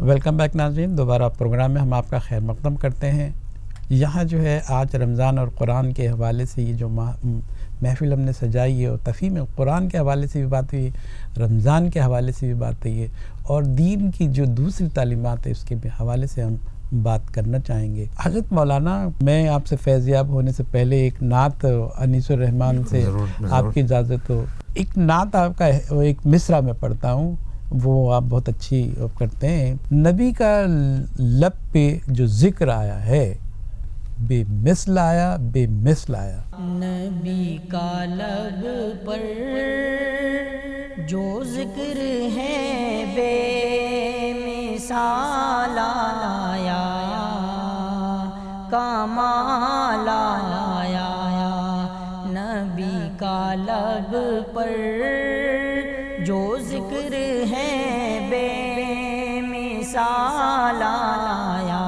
Welcome back ناظرین، دوبارہ programme میں ہم آپ کا خیر مقدم کرتے ہیں۔ یہاں جو ہے آج رمضان اور قرآن کے حوالے سے یہ جو محفل ہم نے سجائی ہے، اور تفہیم قرآن کے حوالے سے بھی بات ہوئی، رمضان کے حوالے سے بھی بات ہوئی ہے، اور دین کی جو دوسری تعلیمات ہے اس کے بھی حوالے سے ہم بات کرنا چاہیں گے۔ حضرت مولانا، میں آپ سے فیض یاب ہونے سے پہلے ایک نعت انیس الرحمن سے آپ کی اجازت ہو، ایک نعت آپ کا ایک مصرع میں پڑھتا ہوں، وہ آپ بہت اچھی کرتے ہیں۔ نبی کا لب پہ جو ذکر آیا ہے، بے مثل آیا، بے مثل آیا۔ نبی کا لب پر جو ذکر ہے بے مثال آیا، کمال آیا۔ نبی کا لب پر جو ذکر ہے بے مثال آیا،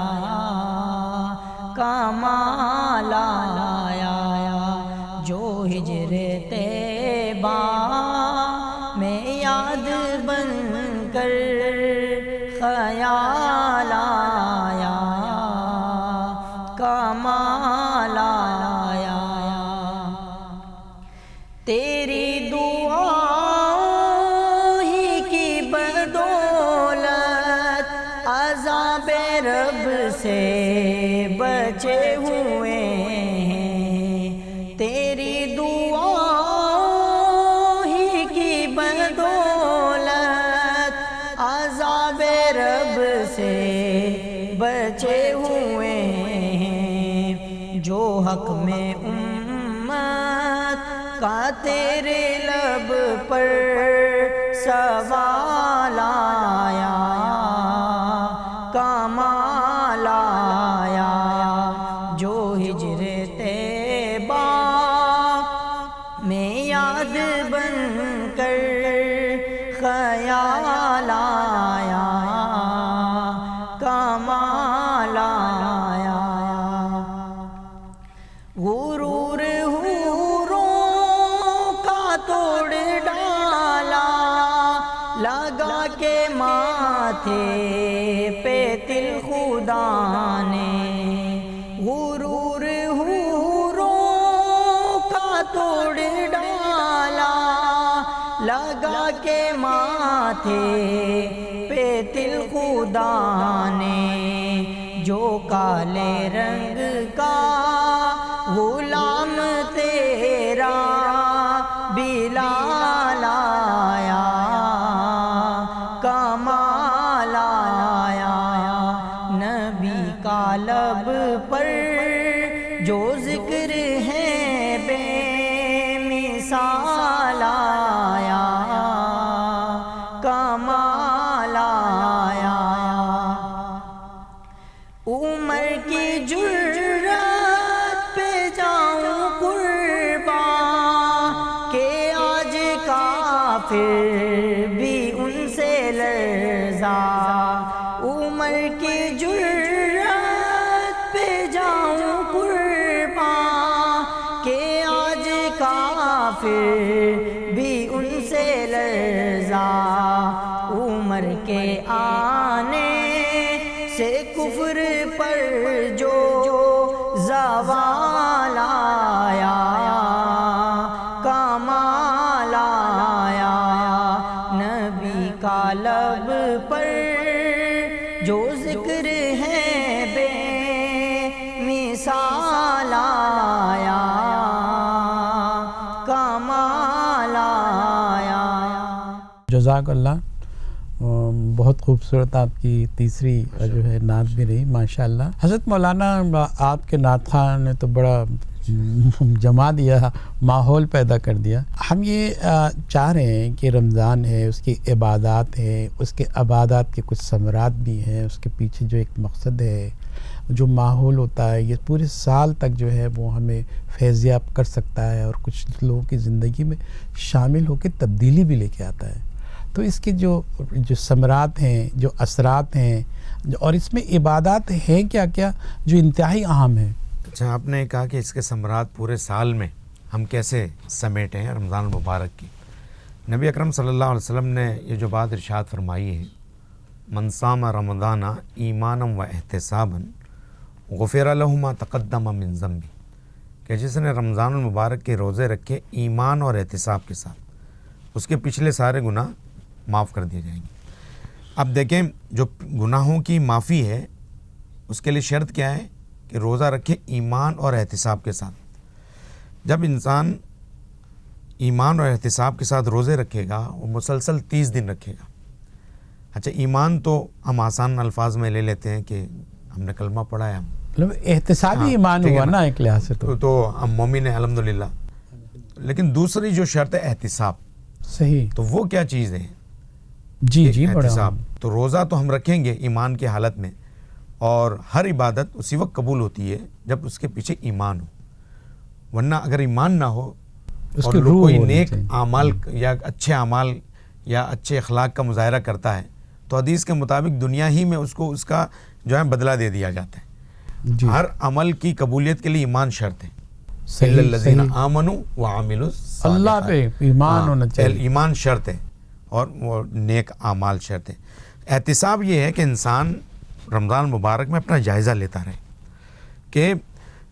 کمال آیا۔ جو ہجر طیبہ میں یاد بن کر خیال آیا، کمال آیا۔ تیری دعا ہی کی بدولت عذاب رب سے بچے ہوئے ہیں، تیری دعا ہی کی بدولت عذاب رب سے بچے ہوئے ہیں۔ جو حق میں امت کا تیرے لب پر سوال آیا، کمال آیا۔ جو ہجر طیبہ میں یاد بن کر خیال آیا، کمال آیا۔ غرور حوروں کا توڑ ڈالا، لگا کے ماتھے پہ تل خدا نے، غرور حوروں کا توڑ ڈالا، لگا کے ماتھے پہ تل خدا نے۔ جو کالے رنگ کا غلام تیرا بلال آیا، کمال آیا۔ نبی کا لب پر جو ذکر ہے بے مثال آیا، کمال آیا۔ عمر کی جرات پہ جاؤں قربان کہ آج کافر بھی ان سے لرزا، عمر کی جرات پہ جاؤں قربان کہ آج کافر بھی ان سے لرزا۔ عمر کے آنے سے کفر پر جو زوال آیا، کمال آیا۔ نبی کا لب پر جو ذکر ہے بے مثال آیا، کمال آیا۔ جزاک اللہ، بہت خوبصورت آپ کی تیسری جو ہے نعت بھی رہی، ماشاءاللہ۔ حضرت مولانا، آپ کے نعت خواہ نے تو بڑا جما دیا، ماحول پیدا کر دیا۔ ہم یہ چاہ رہے ہیں کہ رمضان ہے، اس کی عبادات ہیں، اس کے عبادات کے کچھ ثمرات بھی ہیں، اس کے پیچھے جو ایک مقصد ہے، جو ماحول ہوتا ہے، یہ پورے سال تک جو ہے وہ ہمیں فیضیاب کر سکتا ہے، اور کچھ لوگوں کی زندگی میں شامل ہو کے تبدیلی بھی لے کے آتا ہے۔ تو اس کے جو ثمرات ہیں، جو اثرات ہیں، اور اس میں عبادات ہیں کیا کیا جو انتہائی اہم ہیں۔ اچھا، آپ نے کہا کہ اس کے ثمرات پورے سال میں ہم کیسے سمیٹیں ہیں رمضان المبارک کی۔ نبی اکرم صلی اللہ علیہ وسلم نے یہ جو بات ارشاد فرمائی ہے من صام رمضان ایمانا و احتسابا غفر له ما تقدم من ذنبی، کہ جس نے رمضان المبارک کے روزے رکھے ایمان اور احتساب کے ساتھ، اس کے پچھلے سارے گناہ معاف کر دیے جائیں گے۔ اب دیکھیں جو گناہوں کی معافی ہے اس کے لیے شرط کیا ہے کہ روزہ رکھے ایمان اور احتساب کے ساتھ۔ جب انسان ایمان اور احتساب کے ساتھ روزے رکھے گا وہ مسلسل 30 دن رکھے گا۔ اچھا ایمان تو ہم آسان الفاظ میں لے لیتے ہیں کہ ہم نے کلمہ پڑھا ہے، ہم مطلب احتسابی ایمان ٹھیک ہے ہوا نا ایک لحاظ سے تو ہم مومن ہیں الحمدللہ۔ لیکن دوسری جو شرط ہے احتساب، صحیح، تو وہ کیا چیز ہے؟ جی بڑا احتساب۔ تو روزہ تو ہم رکھیں گے ایمان کی حالت میں، اور ہر عبادت اسی وقت قبول ہوتی ہے جب اس کے پیچھے ایمان ہو، ورنہ اگر ایمان نہ ہو اس اور کی روح کوئی ہونی نیک چاہیے۔ اعمال یا اچھے اعمال یا اچھے اخلاق کا مظاہرہ کرتا ہے تو حدیث کے مطابق دنیا ہی میں اس کو اس کا جو ہے بدلہ دے دیا جاتا ہے۔ جی ہر عمل کی قبولیت کے لیے ایمان شرط ہے۔ صحیح، الذین صحیح۔ آمنوا وعملوا الصالحات، اللہ پہ ایمان ہونا چاہیے۔ ایمان شرط ہے اور وہ نیک اعمال شرط ہے۔ احتساب یہ ہے کہ انسان رمضان مبارک میں اپنا جائزہ لیتا رہے کہ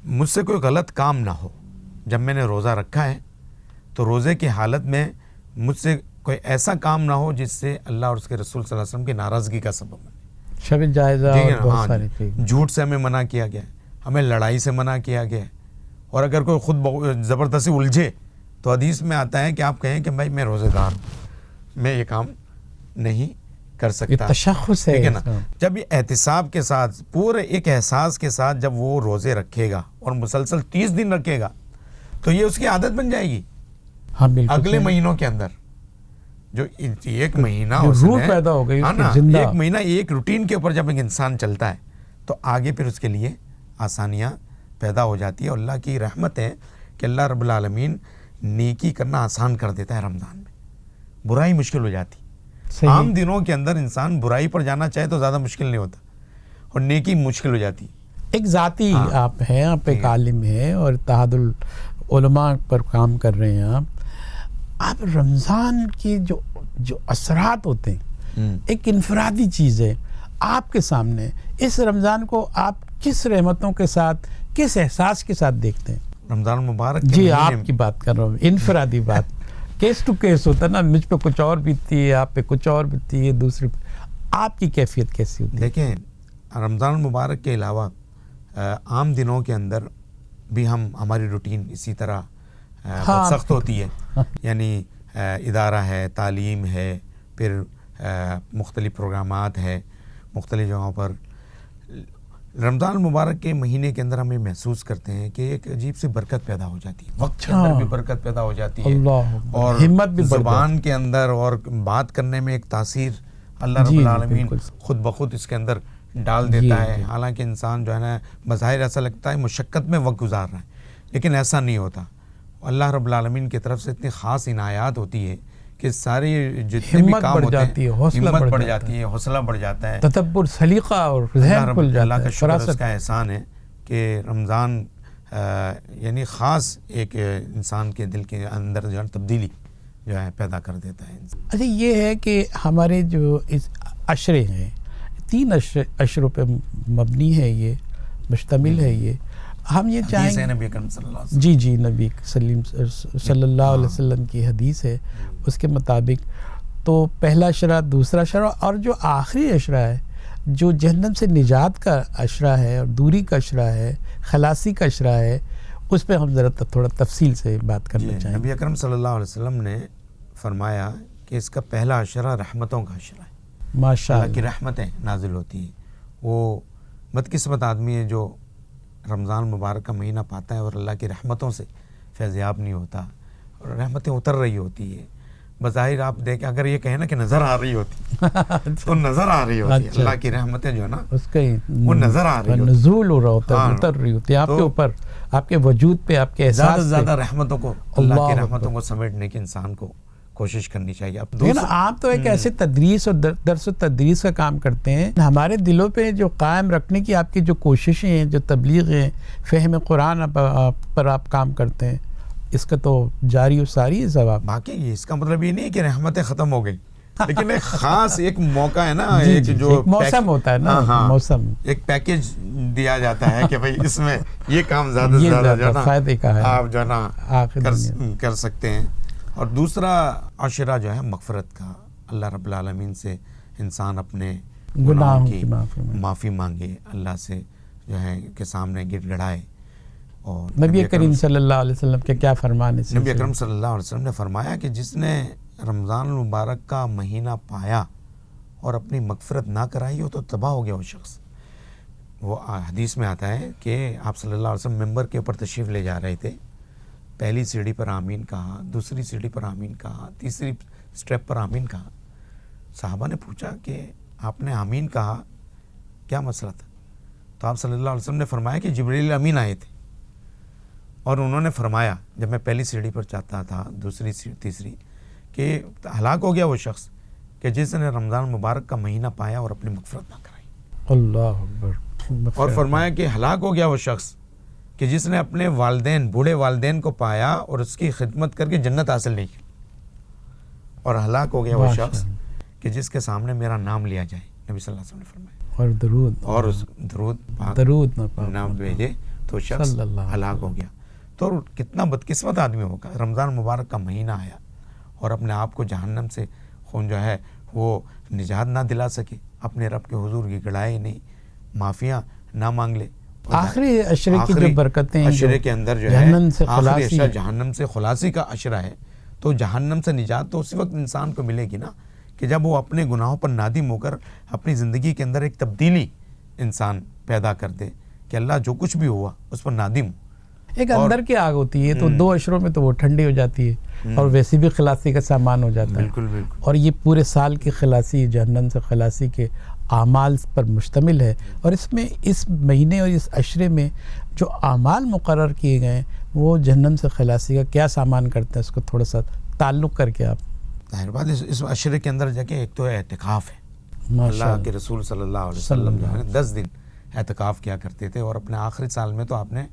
مجھ سے کوئی غلط کام نہ ہو۔ جب میں نے روزہ رکھا ہے تو روزے کی حالت میں مجھ سے کوئی ایسا کام نہ ہو جس سے اللہ اور اس کے رسول صلی اللہ علیہ وسلم کی ناراضگی کا سبب بنے۔ شب جائزہ ٹھیک ہے اور نا؟ بہت ہاں ساری جی۔ چیز۔ جھوٹ سے ہمیں منع کیا گیا ہے، ہمیں لڑائی سے منع کیا گیا ہے، اور اگر کوئی خود زبردستی الجھے تو حدیث میں آتا ہے کہ آپ کہیں کہ بھائی میں روزے دار ہوں، میں یہ کام نہیں کر یہ سکتا۔ تشخص ہے ٹھیک ہے نا؟ اس کا۔ جب یہ احتساب کے ساتھ پورے ایک احساس کے ساتھ جب وہ روزے رکھے گا اور مسلسل 30 دن رکھے گا تو یہ اس کی عادت بن جائے گی۔ ہاں بالکل اگلے صحیح۔ مہینوں کے اندر جو ایک مہینہ جو اس روح نے- پیدا ہو گئی اس ہاں کی نا، زندہ۔ ایک مہینہ ایک روٹین کے اوپر جب ایک انسان چلتا ہے تو آگے پھر اس کے لیے آسانیاں پیدا ہو جاتی ہے، اور اللہ کی رحمت ہے کہ اللہ رب العالمین نیکی کرنا آسان کر دیتا ہے رمضان میں، برائی مشکل ہو جاتی۔ صحیح۔ عام دنوں کے اندر انسان برائی پر جانا چاہے تو زیادہ مشکل نہیں ہوتا، اور نیکی مشکل ہو جاتی۔ ایک ذاتی ہاں۔ آپ ہیں، آپ ایک عالم ہیں اور اتحاد العلماء پر کام کر رہے ہیں آپ رمضان کے جو اثرات ہوتے ہیں ایک انفرادی چیز ہے آپ کے سامنے، اس رمضان کو آپ کس رحمتوں کے ساتھ، کس احساس کے ساتھ دیکھتے ہیں؟ رمضان مبارک کے جی مہینے آپ میں- کی بات کر رہا ہوں، انفرادی بات، کیس ٹو کیس ہوتا ہے نا، مجھ پہ کچھ اور بیتتی ہے، آپ پہ کچھ اور بیتتی ہے، دوسرے آپ کی کیفیت کیسی ہوتی ہے؟ دیکھیں رمضان مبارک کے علاوہ عام دنوں کے اندر بھی ہماری روٹین اسی طرح بہت سخت ہوتی ہے، یعنی ادارہ ہے، تعلیم ہے، پھر مختلف پروگرامات ہے مختلف جگہوں پر۔ رمضان مبارک کے مہینے کے اندر ہم یہ محسوس کرتے ہیں کہ ایک عجیب سی برکت پیدا ہو جاتی ہے، وقت کے اندر بھی برکت پیدا ہو جاتی ہے، اللہ اور ہمت بھی بڑھ زبان کے اندر اور بات کرنے میں ایک تاثیر اللہ رب جی، العالمین بالکل۔ خود بخود اس کے اندر ڈال دیتا ہے۔ حالانکہ انسان جو ہے نا بظاہر ایسا لگتا ہے مشقت میں وقت گزار رہا ہے، لیکن ایسا نہیں ہوتا۔ اللہ رب العالمین کی طرف سے اتنی خاص عنایات ہوتی ہے کہ ساری جتنے بھی ہمت کام بڑھ ہوتے جاتی ہے، ہیں حوصلہ ہمت بڑھ بڑھ جاتا جاتی ہے، حوصلہ بڑھ جاتا ہے۔ تدبر، سلیقہ اور ذہن کھل اللہ جاتا کا ہے، شکر اس فراست۔ کا احسان ہے کہ رمضان یعنی خاص ایک انسان کے دل کے اندر جو ہے تبدیلی جو ہے پیدا کر دیتا ہے۔ اچھا یہ ہے کہ ہمارے جو اس عشرے ہیں 3 عشروں پہ مبنی ہے، یہ مشتمل ہے، یہ ہم یہ چاہیں حدیث ہے نبی اکرم صلی اللہ علیہ وسلم۔ جی نبی صلی اللہ علیہ وسلم کی حدیث ہے، اس کے مطابق تو پہلا عشرہ، دوسرا عشرہ اور جو آخری عشرہ ہے جو جہنم سے نجات کا عشرہ ہے اور دوری کا عشرہ ہے، خلاصی کا عشرہ ہے، اس پہ ہم ذرا تھوڑا تفصیل سے بات کرنا چاہیں نبی اکرم صلی اللہ علیہ وسلم نے فرمایا کہ اس کا پہلا عشرہ رحمتوں کا عشرہ ہے، ماشاء اللہ کی اللہ۔ رحمتیں نازل ہوتی ہیں۔ وہ بدقسمت آدمی ہے جو رمضان مبارک کا مہینہ پاتا ہے اور اللہ کی رحمتوں سے فیضیاب نہیں ہوتا، اور رحمتیں اتر رہی ہوتی ہے۔ بظاہر آپ دیکھیں اگر یہ کہیں نا کہ نظر آ رہی ہوتی تو نظر آ رہی ہوتی ہے، اچھا۔ اللہ کی رحمتیں جو ہے نا اس کا وہ نظر آ رہی ہوتی ہے۔ نزول ہو رہا ہوتا ہے، ہاں۔ اتر رہی ہوتی ہے آپ تو کے اوپر، آپ کے وجود پہ، آپ کے زیادہ احساس سے پہ۔ زیادہ رحمتوں کو، اللہ کی اللہ رحمتوں کو سمیٹنے کی انسان کو کوشش کرنی چاہیے۔ اب لیکن آپ تو ایک ایسے تدریس اور درس و تدریس کا کام کرتے ہیں، ہمارے دلوں پہ جو قائم رکھنے کی آپ کی جو کوششیں ہیں، جو تبلیغ ہیں، فہم قرآن پر آپ کام کرتے ہیں، اس کا تو جاری و ساری ہے ثواب۔ باقی اس کا مطلب یہ نہیں ہے کہ رحمتیں ختم ہو گئی، لیکن ایک خاص ایک موقع ہے نا، جی ایک جی جو ایک موسم ہوتا ہے نا، ہاں، موسم ایک پیکیج دیا جاتا ہے کہ بھائی اس میں یہ کام زیادہ سے یہ زیادہ جو ہے زیادہ نا فائدے کا ہے آپ جو ہے نا آخر دنیا۔ کر سکتے ہیں۔ اور دوسرا عشرہ جو ہے مغفرت کا، اللہ رب العالمین سے انسان اپنے گناہوں کی معافی مانگے، اللہ سے جو ہے کے سامنے گڑ گڑائے۔ اور نبی کریم صلی اللہ علیہ وسلم کے کیا فرمان ہے؟ نبی اکرم صلی اللہ علیہ وسلم نے فرمایا کہ جس نے رمضان المبارک کا مہینہ پایا اور اپنی مغفرت نہ کرائی ہو تو تباہ ہو گیا وہ شخص۔ وہ حدیث میں آتا ہے کہ آپ صلی اللہ علیہ وسلم ممبر کے اوپر تشریف لے جا رہے تھے، پہلی سیڑھی پر آمین کہا، دوسری سیڑھی پر آمین کہا، تیسری سٹیپ پر آمین کہا۔ صحابہ نے پوچھا کہ آپ نے آمین کہا، کیا مسئلہ تھا؟ تو آپ صلی اللہ علیہ وسلم نے فرمایا کہ جبریل امین آئے تھے اور انہوں نے فرمایا جب میں پہلی سیڑھی پر چاہتا تھا، دوسری تیسری، کہ ہلاک ہو گیا وہ شخص کہ جس نے رمضان مبارک کا مہینہ پایا اور اپنی مغفرت نہ کرائی۔ اللہ اکبر۔ اور فرمایا کہ ہلاک ہو گیا وہ شخص کہ جس نے اپنے والدین، بوڑھے والدین کو پایا اور اس کی خدمت کر کے جنت حاصل نہیں کی۔ اور ہلاک ہو گیا وہ شخص کہ جس کے سامنے میرا نام لیا جائے، نبی صلی اللہ علیہ وسلم نے فرمایا، اور درود اور اس درود نہ بھیجے تو شخص ہلاک ہو گیا۔ تو کتنا بدقسمت آدمی ہوگا، رمضان مبارک کا مہینہ آیا اور اپنے آپ کو جہنم سے خون جو ہے وہ نجات نہ دلا سکے، اپنے رب کے حضور کی گڑائے نہیں، معافیاں نہ مانگ لے۔ آخری عشرے کی جو برکتیں عشرے کے اندر جو ہے آخری عشرہ جہنم سے خلاصی کا عشرہ ہے، تو جہنم سے نجات تو اسی وقت انسان کو ملے گی نا کہ جب وہ اپنے گناہوں پر نادم ہو کر اپنی زندگی کے اندر ایک تبدیلی انسان پیدا کر دے کہ اللہ جو کچھ بھی ہوا اس پر نادم ہو۔ ایک اندر کی آگ ہوتی ہے، تو 2 عشروں میں تو وہ ٹھنڈی ہو جاتی ہے اور ویسے بھی خلاصی کا سامان ہو جاتا ہے۔ بالکل بالکل۔ اور یہ پورے سال کی خلاصی، جہنم سے خلاصی کے اعمال پر مشتمل ہے، اور اس میں اس مہینے اور اس عشرے میں جو اعمال مقرر کیے گئے ہیں وہ جہنم سے خلاصی کا کیا سامان کرتے ہیں، اس کو تھوڑا سا تعلق کر کے آپ۔ ظاہر بات اس عشرے کے اندر جا کے ایک تو اعتکاف ہے، اللہ کے رسول صلی اللہ علیہ وسلم جو ہے 10 دن اعتکاف کیا کرتے تھے، اور اپنے آخری سال میں تو آپ نے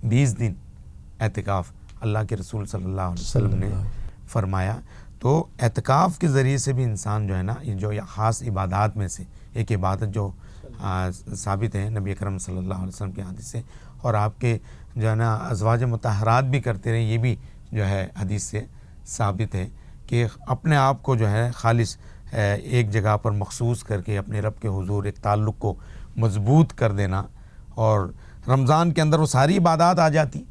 20 دن اعتکاف اللہ کے رسول صلی اللہ علیہ وسلم نے فرمایا۔ تو اعتکاف کے ذریعے سے بھی انسان جو ہے نا، یہ جو خاص عبادات میں سے ایک عبادت جو ثابت ہے نبی اکرم صلی اللہ علیہ وسلم کے حدیث سے، اور آپ کے جو ہے نا ازواج مطہرات بھی کرتے رہے، یہ بھی جو ہے حدیث سے ثابت ہے کہ اپنے آپ کو جو ہے خالص ایک جگہ پر مخصوص کر کے اپنے رب کے حضور ایک تعلق کو مضبوط کر دینا۔ اور رمضان کے اندر وہ ساری عبادات آ جاتی،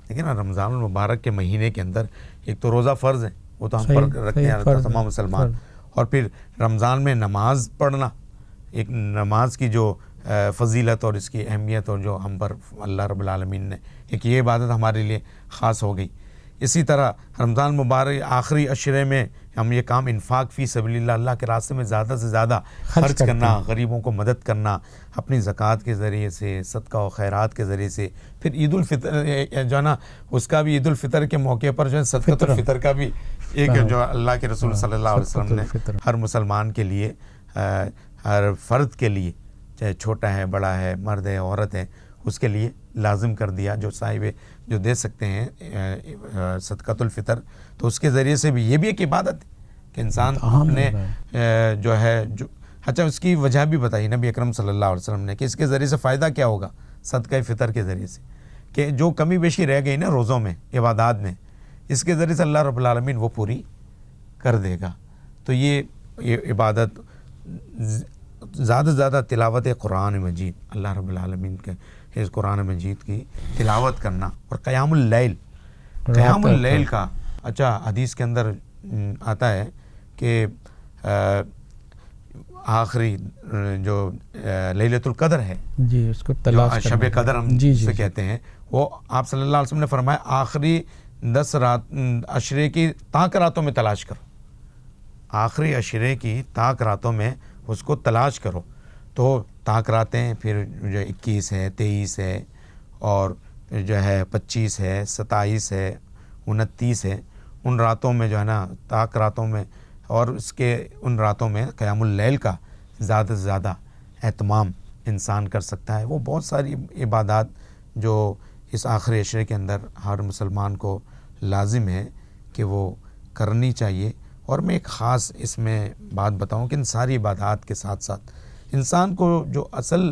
لیکن رمضان المبارک کے مہینے کے اندر ایک تو روزہ فرض ہے، وہ تو ہم پر رکھتے ہیں تمام مسلمان، اور پھر رمضان میں نماز پڑھنا، ایک نماز کی جو فضیلت اور اس کی اہمیت اور جو ہم پر اللہ رب العالمین نے ایک یہ عبادت ہمارے لیے خاص ہو گئی۔ اسی طرح رمضان مبارک آخری عشرے میں ہم یہ کام انفاق فی سبیل اللہ، اللہ کے راستے میں زیادہ سے زیادہ خرچ کرنا، غریبوں کو مدد کرنا، اپنی زکوٰۃ کے ذریعے سے، صدقہ و خیرات کے ذریعے سے۔ پھر عید الفطر جو ہے نا، اس کا بھی عید الفطر کے موقع پر جو ہے صدقۃ الفطر کا بھی ایک جو اللہ کے رسول صلی اللہ علیہ وسلم نے ہر مسلمان کے لیے، ہر فرد کے لیے، چاہے چھوٹا ہے بڑا ہے مرد ہے عورت ہے، اس کے لیے لازم کر دیا، جو صاحب جو دے سکتے ہیں صدقۃ الفطر، تو اس کے ذریعے سے بھی یہ بھی ایک عبادت ہے کہ انسان اپنے جو ہے اچھا اس کی وجہ بھی بتائی نبی اکرم صلی اللہ علیہ وسلم نے کہ اس کے ذریعے سے فائدہ کیا ہوگا صدقہ فطر کے ذریعے سے، کہ جو کمی بیشی رہ گئی نا روزوں میں، عبادات میں، اس کے ذریعے سے اللہ رب العالمین وہ پوری کر دے گا۔ تو یہ عبادت زیادہ سے زیادہ تلاوت قرآن مجید، اللہ رب العالمین کے اس قرآن مجید کی تلاوت کرنا، اور قیام اللیل کا اچھا حدیث کے اندر آتا ہے کہ آخری جو لیلۃ القدر ہے، جی اس کو تلاش شب قدر ہم سے کہتے ہیں، وہ آپ صلی اللہ علیہ وسلم نے فرمایا آخری 10 رات عشرے کی تاک راتوں میں تلاش کرو، آخری عشرے کی تاک راتوں میں اس کو تلاش کرو۔ تو تاک راتیں پھر جو 21 ہے، 23 ہے، اور جو ہے 25 ہے، 27 ہے، 29 ہے، ان راتوں میں جو ہے نا تاک راتوں میں، اور اس کے ان راتوں میں قیام اللیل کا زیادہ سے زیادہ اہتمام انسان کر سکتا ہے۔ وہ بہت ساری عبادات جو اس آخری عشرے کے اندر ہر مسلمان کو لازم ہے کہ وہ کرنی چاہیے، اور میں ایک خاص اس میں بات بتاؤں کہ ان ساری عبادات کے ساتھ ساتھ انسان کو جو اصل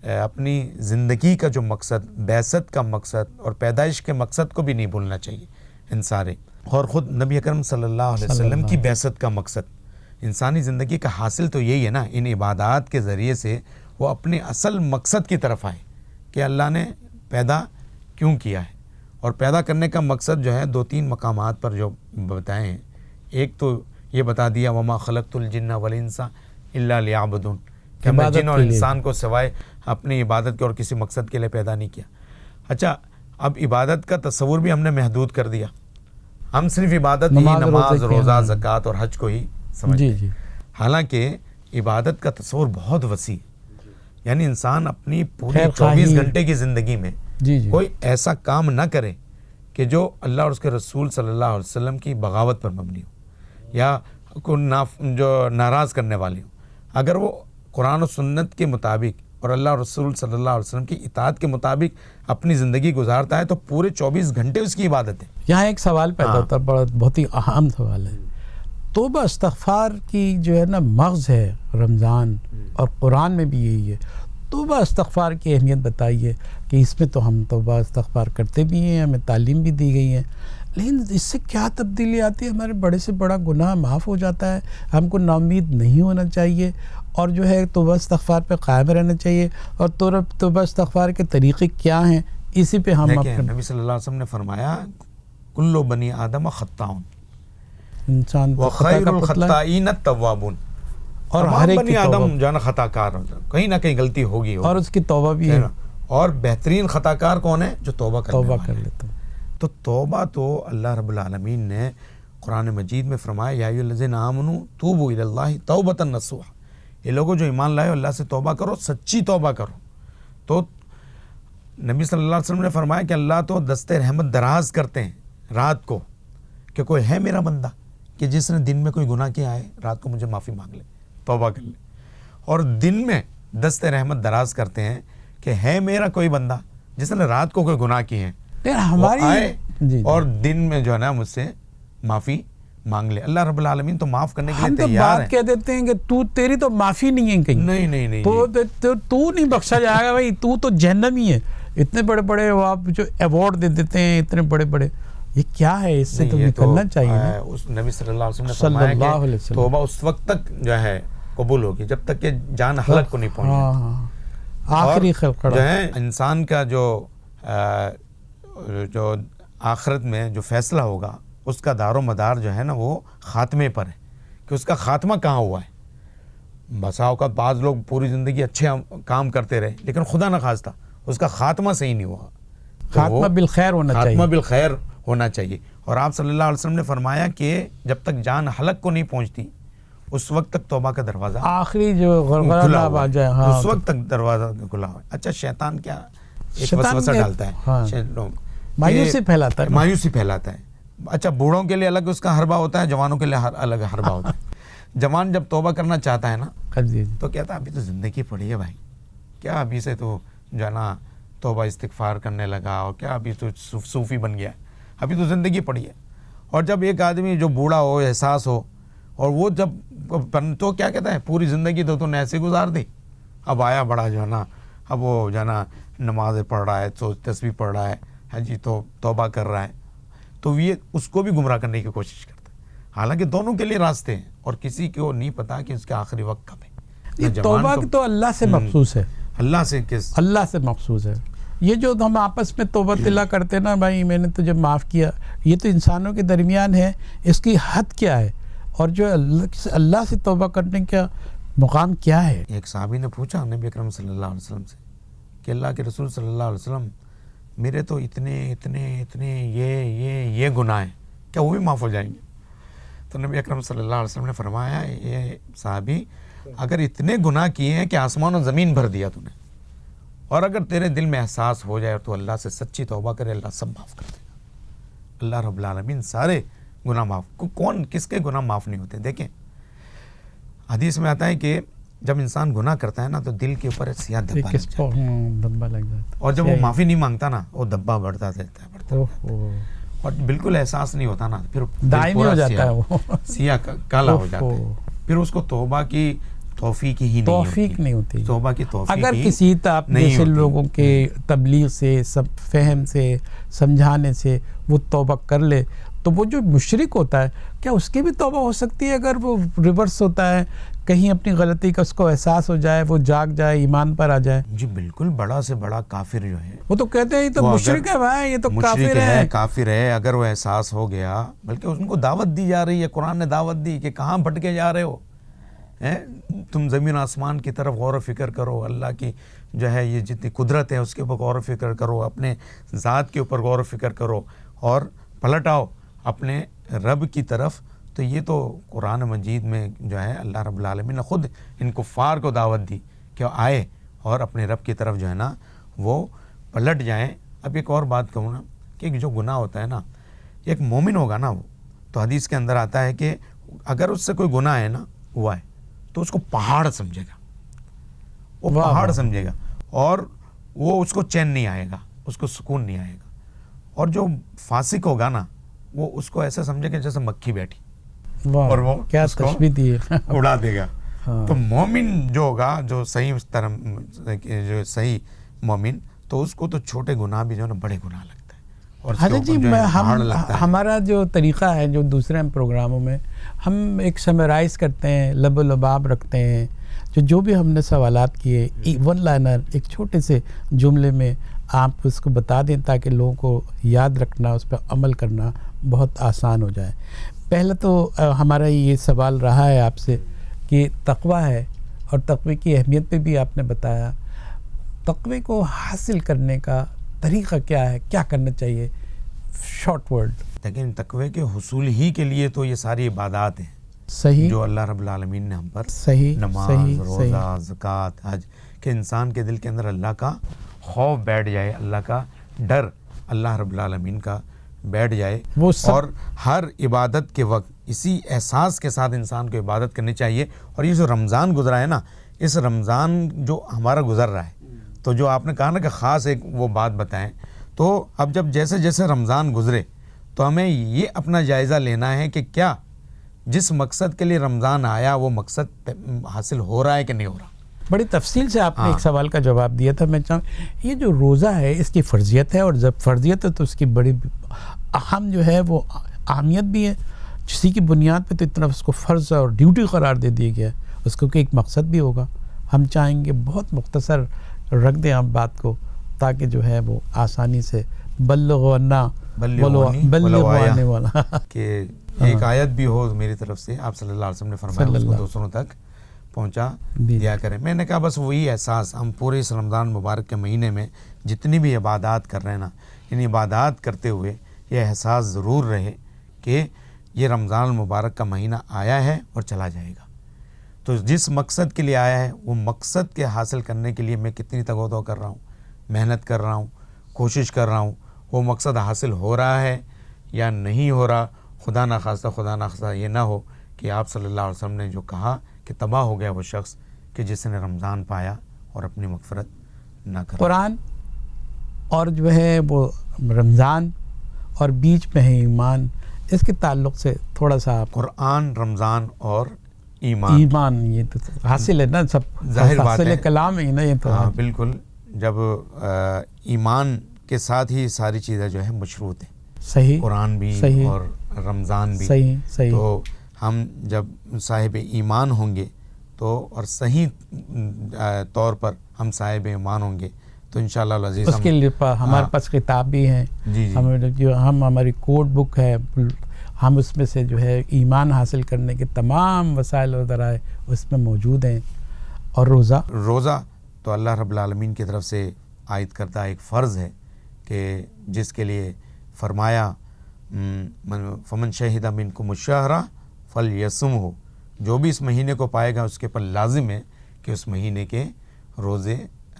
اپنی زندگی کا جو مقصد، بعثت کا مقصد اور پیدائش کے مقصد کو بھی نہیں بھولنا چاہیے ان سارے. اور خود نبی اکرم صلی اللہ علیہ وسلم کی بعثت کا مقصد انسانی زندگی کا حاصل تو یہی ہے نا. ان عبادات کے ذریعے سے وہ اپنے اصل مقصد کی طرف آئے کہ اللہ نے پیدا کیوں کیا ہے. اور پیدا کرنے کا مقصد جو ہے 2-3 مقامات پر جو بتائے ہیں. ایک تو یہ بتا دیا وما خلقت الجن والانس الا لیعبدون، کہ میں جن اور انسان کو سوائے اپنی عبادت کے اور کسی مقصد کے لیے پیدا نہیں کیا. اچھا، اب عبادت کا تصور بھی ہم نے محدود کر دیا. ہم صرف عبادت ہی نماز، روزہ، زکوٰۃ اور حج کو ہی سمجھتے ہیں. حالانکہ عبادت کا تصور بہت وسیع ہے. یعنی انسان اپنی پوری 24 گھنٹے کی زندگی میں کوئی ایسا کام نہ کرے کہ جو اللہ اور اس کے رسول صلی اللہ علیہ وسلم کی بغاوت پر مبنی ہو یا جو ناراض کرنے والے ہوں. اگر وہ قرآن و سنت کے مطابق اور اللہ اور رسول صلی اللہ علیہ وسلم کی اطاعت کے مطابق اپنی زندگی گزارتا ہے تو پورے 24 گھنٹے اس کی عبادت ہے. یہاں ایک سوال پیدا ہوتا ہے، بہت ہی اہم سوال ہے. توبہ استغفار کی جو ہے نا مغز ہے رمضان، اور قرآن میں بھی یہی ہے. توبہ استغفار کی اہمیت بتائیے کہ اس میں تو ہم توبہ استغفار کرتے بھی ہیں، ہمیں تعلیم بھی دی گئی ہے، لیکن اس سے کیا تبدیلی آتی ہے؟ ہمارے بڑے سے بڑا گناہ معاف ہو جاتا ہے. ہم کو نا امید نہیں ہونا چاہیے اور جو ہے توبہ استغفار پہ قائم رہنا چاہیے. اور توبہ استغفار کے طریقے کیا ہیں، اسی پہ ہم دیکھیں. نبی صلی اللہ علیہ وسلم نے فرمایا کل بنی آدم خطاؤن انسان وخیر الخطائین التوابون. اور ہر بنی آدم جو ہے نا خطا کار کہیں نہ کہیں غلطی ہوگی اور اس کی توبہ بھی ہے. اور بہترین خطا کار کون ہے؟ جو توبہ کر لیتا. تو توبہ تو اللہ رب العالمین نے قرآن مجید میں فرمایا یا ایھا الذین آمنوا توبوا الی اللہ توبۃ نصوحا. یہ لوگوں جو ایمان لائے اللہ سے توبہ کرو، سچی توبہ کرو. تو نبی صلی اللہ علیہ وسلم نے فرمایا کہ اللہ تو دست رحمت دراز کرتے ہیں رات کو کہ کوئی ہے میرا بندہ کہ جس نے دن میں کوئی گناہ کیا ہے رات کو مجھے معافی مانگ لے، توبہ کر لے. اور دن میں دست رحمت دراز کرتے ہیں کہ ہے میرا کوئی بندہ جس نے رات کو کوئی گناہ کیے ہیں ہماری آئے اور دن میں جو ہے نا مجھ سے معافی مانگ لے. اللہ رب العالمین تو معاف کرنے کے لیے تیار ہے. کہہ دیتے ہیں کہ تیری تو معافی نہیں ہے کہیں. نہیں تو نہیں بخشا جائے گا بھائی، تو جہنمی ہے. اتنے بڑے بڑے آپ جو ایوارڈ دے دیتے ہیں اتنے بڑے بڑے، یہ کیا ہے؟ اس سے تو نکلنا چاہیے نا. اس نبی صلی اللہ علیہ وسلم نے فرمایا کہ توبہ اس وقت تک جو ہے قبول ہوگی جب تک کہ جان حلق کو نہیں پہنچے. آخری خلق جو ہے انسان کا جو آخرت میں جو فیصلہ ہوگا اس کا دار و مدار جو ہے نا وہ خاتمے پر ہے کہ اس کا خاتمہ کہاں ہوا ہے. بسا اوقات بعض لوگ پوری زندگی اچھے کام کرتے رہے لیکن خدا نہ خواستہ اس کا خاتمہ صحیح نہیں ہوا. خاتمہ بالخیر ہونا چاہیے. خاتمہ بالخیر ہونا چاہیے. اور آپ صلی اللہ علیہ وسلم نے فرمایا کہ جب تک جان حلق کو نہیں پہنچتی اس وقت تک توبہ کا دروازہ آخری جو غرغرہ آ جائے اس وقت تک دروازہ کھلا ہوا ہے. اچھا، شیطان کیا ایک وسوسہ ڈالتا ہے، مایوسی پھیلاتا ہے. اچھا، بوڑھوں کے لیے الگ اس کا حربہ ہوتا ہے، جوانوں کے لیے الگ حربہ ہوتا ہے. جوان جب توبہ کرنا چاہتا ہے نا تو کہتا ہے ابھی تو زندگی پڑی ہے بھائی، کیا ابھی سے تو جو ہے نا توبہ استغفار کرنے لگا، اور کیا ابھی تو صوفی بن گیا، ابھی تو زندگی پڑی ہے. اور جب ایک آدمی جو بوڑھا ہو، احساس ہو، اور وہ جب تو کیا کہتا ہے پوری زندگی تو نے ایسے گزار دی، اب آیا بڑا جو ہے نا اب وہ جو ہے نا نمازیں پڑھ رہا ہے، تو تسبیح پڑھ رہا ہے، ہاں جی، تو توبہ کر رہا ہے. تو یہ اس کو بھی گمراہ کرنے کی کوشش کرتا ہے. حالانکہ دونوں کے لیے راستے ہیں اور کسی کو نہیں پتا کہ اس کا آخری وقت کب ہے. توبہ تو اللہ سے مخصوص ہے، اللہ سے مخصوص ہے. یہ جو ہم آپس میں توبہ تلا کرتے ہیں نا، بھائی میں نے تجھے معاف کیا، یہ تو انسانوں کے درمیان ہے. اس کی حد کیا ہے اور جو اللہ سے توبہ کرنے کا مقام کیا ہے؟ ایک صحابی نے پوچھا نبی اکرم صلی اللہ علیہ وسلم سے کہ اللہ کے رسول صلی اللہ علیہ وسلم، میرے تو اتنے یہ گناہ ہیں، کیا وہ بھی معاف ہو جائیں گے؟ تو نبی اکرم صلی اللہ علیہ وسلم نے فرمایا، یہ صحابی اگر اتنے گناہ کیے ہیں کہ آسمان و زمین بھر دیا تو نے، اور اگر تیرے دل میں احساس ہو جائے تو اللہ سے سچی توبہ کرے، اللہ سب معاف کر دے گا. اللہ رب العالمین سارے گناہ معاف. کون کس کے گناہ معاف نہیں ہوتے؟ دیکھیں حدیث میں آتا ہے کہ جب انسان گناہ کرتا ہے نا تو دل کے اوپر سیاہ دھبا لگ جاتا ہے، اور جب وہ معافی نہیں مانگتا نا وہ دھبا بڑھتا رہتا ہے. اور بالکل احساس نہیں ہوتا نا، پھر دائمی ہو جاتا ہے وہ، سیاہ کالا ہو جاتا ہے، پھر اس کو توبہ کی توفیق ہی نہیں ہوتی، توبہ کی توفیق اگر کسی آپ جیسے لوگوں کے تبلیغ سے، سب فہم سے، سمجھانے سے وہ توبہ کر لے تو وہ جو مشرک ہوتا ہے کیا اس کی بھی توبہ ہو سکتی ہے؟ اگر وہ ریورس ہوتا ہے، کہیں اپنی غلطی کا اس کو احساس ہو جائے، وہ جاگ جائے، ایمان پر آ جائے؟ جی بالکل، بڑا سے بڑا کافر جو ہے وہ تو کہتے ہیں یہ تو مشرک ہے بھائی، یہ تو کافر ہے۔ اگر وہ احساس ہو گیا، بلکہ ان کو دعوت دی جا رہی ہے، قرآن نے دعوت دی کہ کہاں بھٹکے جا رہے ہو، تم زمین آسمان کی طرف غور و فکر کرو، اللہ کی جو ہے یہ جتنی قدرت ہے اس کے اوپر غور و فکر کرو، اپنے ذات کے اوپر غور و فکر کرو اور پلٹ آؤ اپنے رب کی طرف۔ تو یہ تو قرآن مجید میں جو ہے اللہ رب العالمین نے خود ان کفار کو دعوت دی کہ آئے اور اپنے رب کی طرف جو ہے نا وہ پلٹ جائیں۔ اب ایک اور بات کہوں نا کہ جو گناہ ہوتا ہے نا، ایک مومن ہوگا نا وہ، تو حدیث کے اندر آتا ہے کہ اگر اس سے کوئی گناہ ہے نا ہوا ہے تو اس کو پہاڑ سمجھے گا، وہ پہاڑ سمجھے گا، اور وہ اس کو چین نہیں آئے گا، اس کو سکون نہیں آئے گا۔ اور جو فاسق ہوگا نا وہ اس کو ایسا سمجھے گا جیسے مکھی بیٹھی، اور وہ کیا تشبیہ دی ہے، اڑا دے گا۔ تو مومن جو ہوگا، جو صحیح مومن، تو اس کو تو چھوٹے گناہ بھی جو ہے نا بڑے گناہ لگتا ہے، اور حضرت جی ہمارا جو طریقہ ہے جو دوسرے پروگراموں میں ہم ایک سمرائز کرتے ہیں، لب و لباب رکھتے ہیں، جو بھی ہم نے سوالات کیے ون لائنر ایک چھوٹے سے جملے میں آپ اس کو بتا دیں تاکہ لوگوں کو یاد رکھنا، اس پہ عمل کرنا بہت آسان ہو جائے۔ پہلے تو ہمارا یہ سوال رہا ہے آپ سے کہ تقویٰ ہے، اور تقوی کی اہمیت پہ بھی آپ نے بتایا۔ تقوی کو حاصل کرنے کا طریقہ کیا ہے، کیا کرنا چاہیے؟ Short word. لیکن تقوی کے حصول ہی کے لیے تو یہ ساری عبادات ہیں صحیح، جو اللہ رب العالمین نے ہم پر، صحیح، نماز، روزہ، زکوٰۃ، حج، کہ انسان کے دل کے اندر اللہ کا خوف بیٹھ جائے، اللہ کا ڈر اللہ رب العالمین کا بیٹھ جائے، اور ہر عبادت کے وقت اسی احساس کے ساتھ انسان کو عبادت کرنی چاہیے۔ اور یہ جو رمضان گزرا ہے نا، اس رمضان جو ہمارا گزر رہا ہے، تو جو آپ نے کہا نا کہ خاص ایک وہ بات بتائیں، تو اب جب جیسے جیسے رمضان گزرے تو ہمیں یہ اپنا جائزہ لینا ہے کہ کیا جس مقصد کے لیے رمضان آیا وہ مقصد حاصل ہو رہا ہے کہ نہیں ہو رہا۔ بڑی تفصیل سے آپ نے ایک سوال کا جواب دیا تھا۔ میں چاہوں یہ جو روزہ ہے اس کی فرضیت ہے، اور جب فرضیت ہے تو اس کی بڑی اہم جو ہے وہ اہمیت بھی ہے، جسی کی بنیاد پہ تو اتنا اس کو فرض اور ڈیوٹی قرار دے دیا گیا ہے، اس کو کہ ایک مقصد بھی ہوگا۔ ہم چاہیں گے بہت مختصر رکھ دیں آپ بات کو تاکہ جو ہے وہ آسانی سے بلغنا بلغوانے والا کہ ایک آیت بھی ہو میری طرف سے، آپ صلی اللہ علیہ وسلم نے فرمایا اس کو دوسروں تک پہنچا دیا کریں۔ میں نے کہا بس وہی احساس ہم پورے اس رمضان مبارک کے مہینے میں جتنی بھی عبادات کر رہے ہیں نا، ان عبادات کرتے ہوئے یہ احساس ضرور رہے کہ یہ رمضان المبارک کا مہینہ آیا ہے اور چلا جائے گا، تو جس مقصد کے لیے آیا ہے وہ مقصد کے حاصل کرنے کے لیے میں کتنی تگ و دو کر رہا ہوں، محنت کر رہا ہوں، کوشش کر رہا ہوں، وہ مقصد حاصل ہو رہا ہے یا نہیں ہو رہا۔ خدا نخواستہ یہ نہ ہو کہ آپ صلی اللہ علیہ وسلم نے جو کہا کہ تباہ ہو گیا وہ شخص کہ جس نے رمضان پایا اور اپنی مغفرت نہ کرا۔ قرآن اور جو ہے وہ رمضان اور بیچ میں ہے ایمان، اس کے تعلق سے تھوڑا سا آپ۔ قرآن، رمضان اور ایمان یہ تو حاصل ہے نا، سب ظاہر بات ہے، کلام ہے نا یہ تو۔ ہاں بالکل، جب ایمان کے ساتھ ہی ساری چیزیں جو ہے مشروط ہیں، صحیح، قرآن بھی صحیح، اور رمضان بھی، صحیح۔ تو ہم جب صاحب ایمان ہوں گے تو اور صحیح طور پر ہم صاحب ایمان ہوں گے تو انشاءاللہ العزیز اس کے لیے ہمارے پاس کتاب بھی ہیں، ہم ہماری کوڈ بک ہے، ہم اس میں سے جو ہے ایمان حاصل کرنے کے تمام وسائل و ذرائع اس میں موجود ہیں۔ اور روزہ تو اللہ رب العالمین کی طرف سے عائد کرتا ایک فرض ہے کہ جس کے لیے فرمایا فمن شہد منکم الشہر فلیصمہ، جو بھی اس مہینے کو پائے گا اس کے پر لازم ہے کہ اس مہینے کے روزے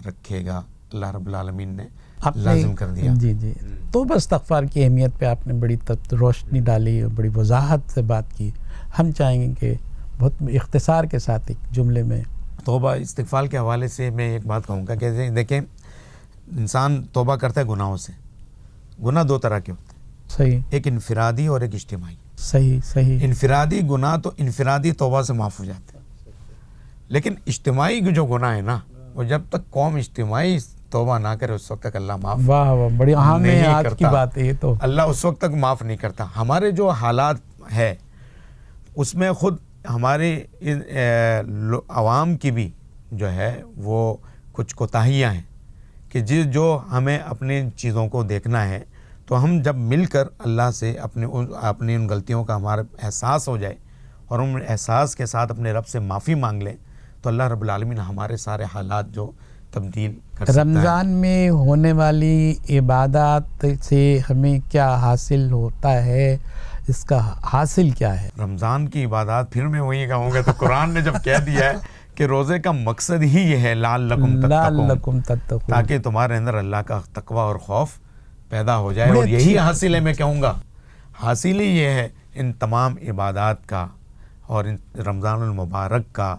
رکھے گا، اللہ رب العالمین نے لازم کر دیا۔ جی توبہ استغفار کی اہمیت پہ آپ نے بڑی روشنی ڈالی اور بڑی وضاحت سے بات کی۔ ہم چاہیں گے کہ بہت اختصار کے ساتھ ایک جملے میں توبہ استغفار کے حوالے سے میں ایک بات کہوں گا کہ دیکھیں انسان توبہ کرتا ہے گناہوں سے۔ گناہ دو طرح کے ہوتے ہیں، صحیح ایک انفرادی اور ایک اجتماعی. صحیح صحیح. انفرادی گناہ تو انفرادی توبہ سے معاف ہو جاتے ہیں، لیکن اجتماعی جو گناہ ہے نا، وہ جب تک قوم اجتماعی توبہ نہ کرے اس وقت تک اللہ معاف واہ واہ، بڑی اہم نہیں آج کی کرتا. بات ہے یہ تو. اللہ اس وقت تک معاف نہیں کرتا. ہمارے جو حالات ہے اس میں خود ہمارے عوام کی بھی جو ہے وہ کچھ کوتاہیاں ہیں کہ جو ہمیں اپنے چیزوں کو دیکھنا ہے، تو ہم جب مل کر اللہ سے اپنی ان غلطیوں کا ہمارا احساس ہو جائے اور ہم احساس کے ساتھ اپنے رب سے معافی مانگ لیں، تو اللہ رب العالمین ہمارے سارے حالات جو تبدیل کر سکتا ہے. رمضان میں ہونے والی عبادات سے ہمیں کیا حاصل ہوتا ہے، اس کا حاصل کیا ہے؟ رمضان کی عبادات پھر میں وہی کہوں گا، تو قرآن نے جب کہہ دیا ہے کہ روزے کا مقصد ہی یہ ہے لعلکم تتقون، تاکہ تمہارے اندر اللہ کا تقوی اور خوف پیدا ہو جائے. اور یہی حاصل ہے، میں کہوں گا حاصل ہی یہ ہے ان تمام عبادات کا اور ان رمضان المبارک کا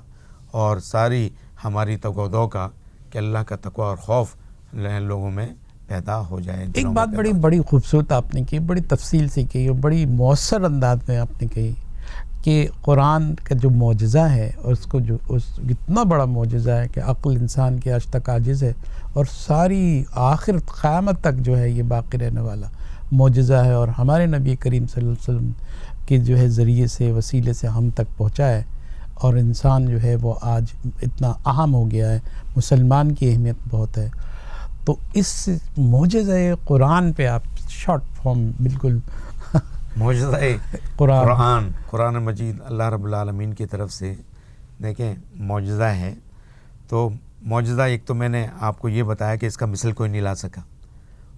اور ساری ہماری تقویٰ کا، کہ اللہ کا تقوی اور خوف لوگوں میں پیدا ہو جائے. ایک بات بڑی خوبصورت آپ نے کی، بڑی تفصیل سے کی اور بڑی مؤثر انداز میں آپ نے کہی کہ قرآن کا جو معجزہ ہے، اور اس کو جو اتنا بڑا معجزہ ہے کہ عقل انسان کے آج تک عاجز ہے، اور ساری آخر قیامت تک جو ہے یہ باقی رہنے والا معجزہ ہے، اور ہمارے نبی کریم صلی اللہ علیہ وسلم کے جو ہے ذریعے سے، وسیلے سے ہم تک پہنچا ہے، اور انسان جو ہے وہ آج اتنا اہم ہو گیا ہے. مسلمان کی اہمیت بہت ہے. تو اس معجزہ قرآن پہ آپ شارٹ فارم بالکل معجزہ قرآن مجید اللہ رب العالمین کی طرف سے دیکھیں معجزہ ہے. تو معجزہ ایک تو میں نے آپ کو یہ بتایا کہ اس کا مثل کوئی نہیں لا سکا،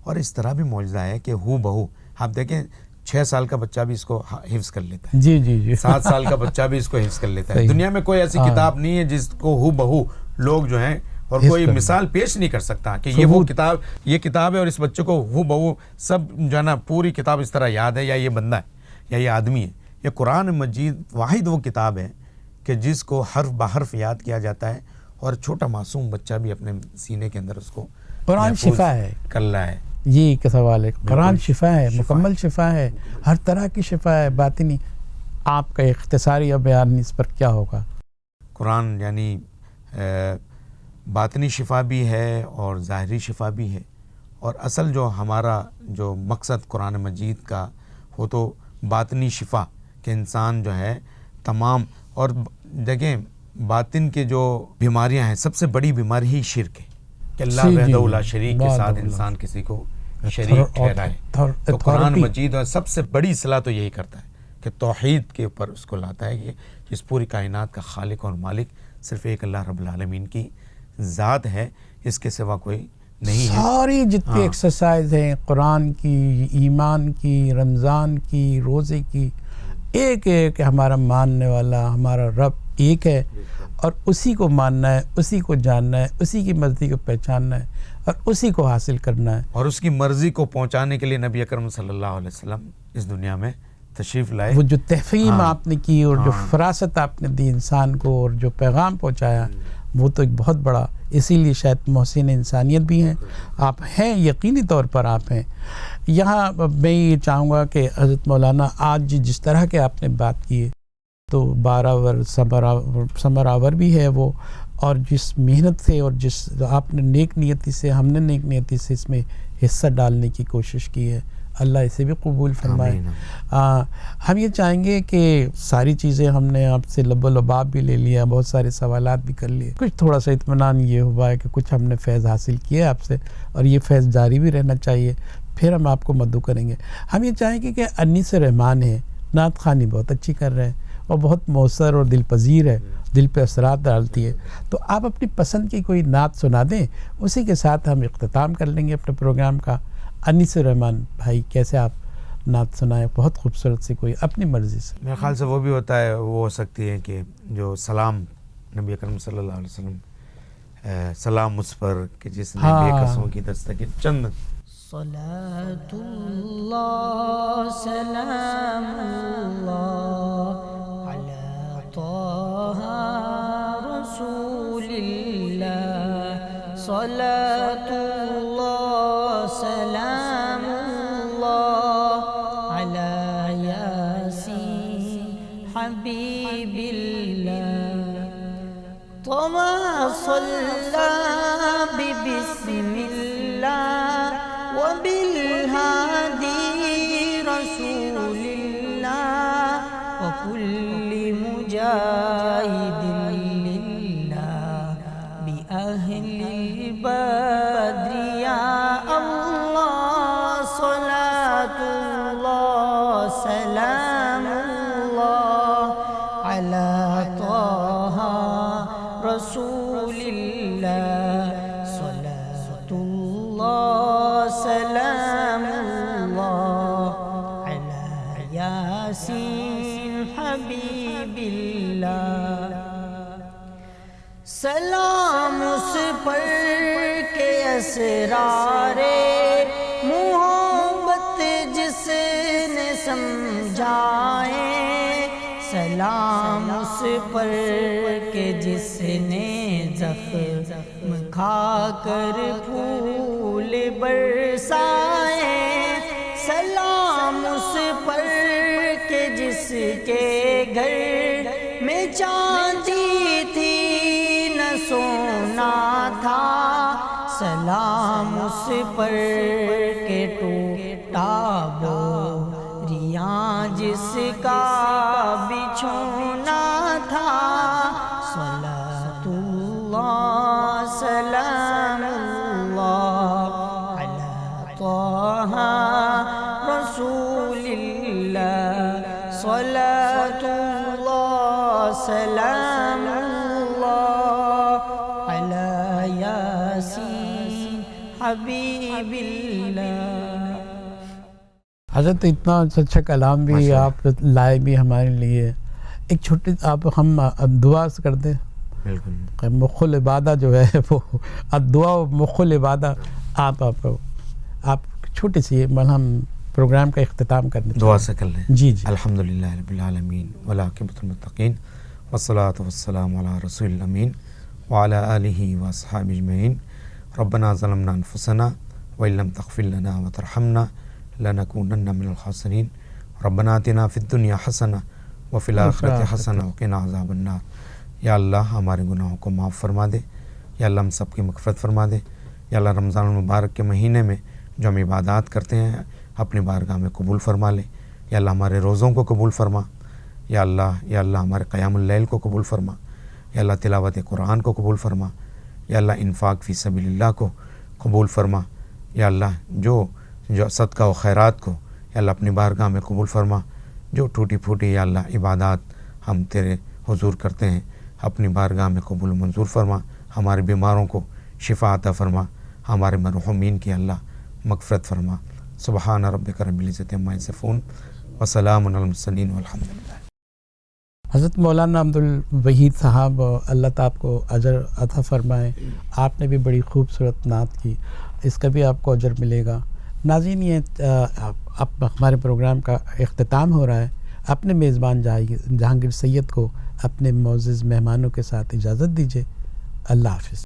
اور اس طرح بھی معجزہ ہے کہ ہو بہو آپ دیکھیں 6 سال کا بچہ بھی اس کو حفظ کر لیتا ہے. جی 7 سال کا بچہ بھی اس کو حفظ کر لیتا ہے. دنیا میں کوئی ایسی کتاب نہیں ہے جس کو ہو بہو لوگ جو ہیں اور کوئی مثال پیش نہیں کر سکتا کہ یہ کتاب ہے اور اس بچے کو ہو بہو سب جو ہے نا پوری کتاب اس طرح یاد ہے، یا یہ بندہ ہے یا یہ آدمی ہے. یہ قرآن مجید واحد وہ کتاب ہے کہ جس کو حرف بحرف یاد کیا جاتا ہے، اور چھوٹا معصوم بچہ بھی اپنے سینے کے اندر اس کو قرآن شفا ہے. کر رہا ہے. یہ کا سوال ہے. قرآن شفا ہے، مکمل شفا ہے، ہر طرح کی شفا ہے. باطنی آپ کا اختصاری بیان اس پر کیا ہوگا؟ قرآن یعنی باطنی شفا بھی ہے اور ظاہری شفا بھی ہے. اور اصل جو ہمارا جو مقصد قرآن مجید کا ہو تو باطنی شفا، کہ انسان جو ہے تمام، اور دیکھیں باطن کے جو بیماریاں ہیں، سب سے بڑی بیماری ہی شرک ہے کہ اللہ وحدہ لا شریک کے ساتھ انسان کسی کو شریک ٹھہرائے. تو قرآن مجید اور سب سے بڑی اصلاح تو یہی کرتا ہے کہ توحید کے اوپر اس کو لاتا ہے کہ اس پوری کائنات کا خالق اور مالک صرف ایک اللہ رب العالمین کی ذات ہے، اس کے سوا کوئی نہیں ہے. ساری جتنی ایکسرسائز ہیں قرآن کی، ایمان کی، رمضان کی، روزے کی، ایک ایک ہمارا ماننے والا ہمارا رب ایک ہے، اور اسی کو ماننا ہے، اسی کو جاننا ہے، اسی کی مرضی کو پہچاننا ہے، اور اسی کو حاصل کرنا ہے. اور اس کی مرضی کو پہنچانے کے لیے نبی اکرم صلی اللہ علیہ وسلم اس دنیا میں تشریف لائے. وہ جو تفہیم آپ نے کی اور جو فراست آپ نے دی انسان کو اور جو پیغام پہنچایا، وہ تو ایک بہت بڑا، اسی لیے شاید محسن انسانیت بھی ہیں آپ، ہیں یقینی طور پر آپ ہیں. یہاں میں یہ چاہوں گا کہ حضرت مولانا آج جس طرح کے آپ نے بات کی ہے تو باراور ثمرآور بھی ہے وہ، اور جس محنت سے اور جس آپ نے نیک نیتی سے، ہم نے نیک نیتی سے اس میں حصہ ڈالنے کی کوشش کی ہے، اللہ اسے بھی قبول فرمائے. ہم یہ چاہیں گے کہ ساری چیزیں ہم نے آپ سے لب و لباب بھی لے لیا، بہت سارے سوالات بھی کر لیے، کچھ تھوڑا سا اطمینان یہ ہوا ہے کہ کچھ ہم نے فیض حاصل کیا آپ سے، اور یہ فیض جاری بھی رہنا چاہیے. پھر ہم آپ کو مدعو کریں گے. ہم یہ چاہیں گے کہ انیس رحمان ہے، نعت خوانی بہت اچھی کر رہے ہیں اور بہت مؤثر اور دل پذیر ہے، دل پہ اثرات ڈالتی ہے. تو آپ اپنی پسند کی کوئی نعت سنا دیں، اسی کے ساتھ ہم اختتام کر لیں گے اپنے پروگرام کا. انیس رحمان بھائی کیسے آپ نعت سنائیں بہت خوبصورت سی کوئی اپنی مرضی سے؟ میرے خیال سے وہ بھی ہوتا ہے، وہ ہو سکتی ہے کہ جو سلام نبی اکرم صلی اللہ علیہ وسلم سلام مجھ پر کہ جس نے بے کسوں کی دستگیر چند. صلاۃ اللہ سلام اللہ علی طہ رسول اللہ، صلاۃ اللہ سلام اللہ حبيب الله طه صلى ببسم الله وبالهادي رسول الله وكل مجاهد لله بأهل البدر يا الله صلاة الله سلام الله على طه رسول الله صلاة الله سلام الله على ياسين حبيب الله سلام اس پر کے اسرار محبت جس نے سمجھائے سلام اس پر کہ جس نے زخم کھا کر پھول برسائے سلام اس پر کہ جس کے گھر میں چاندی تھی نہ سونا تھا سلام اس پر کہ ٹوٹا بوریاں جس کا بچھونا تھا صلاۃ اللہ سلام اللہ علی طہ رسول اللہ صلاۃ اللہ سلام اللہ علی یاسین حبیب اللہ حضرت اتنا اچھا کلام بھی آپ لائے بھی ہمارے لیے. ایک چھوٹی آپ ہم دعا سے کر دیں. بالکل. مخ العبادہ جو ہے وہ دعا مخ العبادہ آپ چھوٹی سی ہم پروگرام کا اختتام کرنے دعا سے کر لیں. جی الحمدللہ رب العالمین والعاقبۃ للمتقین والصلاۃ والسلام علی رسول الامین وعلی آلہ واصحابہ اجمعین. ربنا ظلمنا انفسنا وان لم تغفر لنا وترحمنا لنکونن من الخاسرین. ربنا آتنا فی الدنیا حسنہ وفی الآخرۃ حسنہ وقنا عذاب النار. یا اللہ ہمارے گناہوں کو معاف فرما دے. یا اللہ ہم سب کی مغفرت فرما دے. یا اللہ رمضان المبارک کے مہینے میں جو ہم عبادات کرتے ہیں اپنی بارگاہ میں قبول فرما لے. یا اللہ ہمارے روزوں کو قبول فرما. یا اللہ ہمارے قیام اللیل کو قبول فرما. یا اللہ تلاوت قرآن کو قبول فرما. یا اللہ انفاق فی سبیل اللہ کو قبول فرما. یا اللہ جو صدقہ و خیرات کو یا اللہ اپنی بارگاہ میں قبول فرما. جو ٹوٹی پھوٹی یا اللہ عبادات ہم تیرے حضور کرتے ہیں اپنی بارگاہ میں قبول و منظور فرما. ہمارے بیماروں کو شفا عطا فرما. ہمارے مرحومین کی اللہ مغفرت فرما. سبحان ربک رب العزت عما یصفون وسلام علی المرسلین والحمد للہ. حضرت مولانا عبدالوحید صاحب اللہ تعالیٰ آپ کو اجر عطا فرمائے. آپ نے بھی بڑی خوبصورت نعت کی, اس کا بھی آپ کو اجر ملے گا. ناظرین یہ اب ہمارے پروگرام کا اختتام ہو رہا ہے. اپنے میزبان جہانگیر سید کو اپنے معزز مہمانوں کے ساتھ اجازت دیجیے. اللہ حافظ.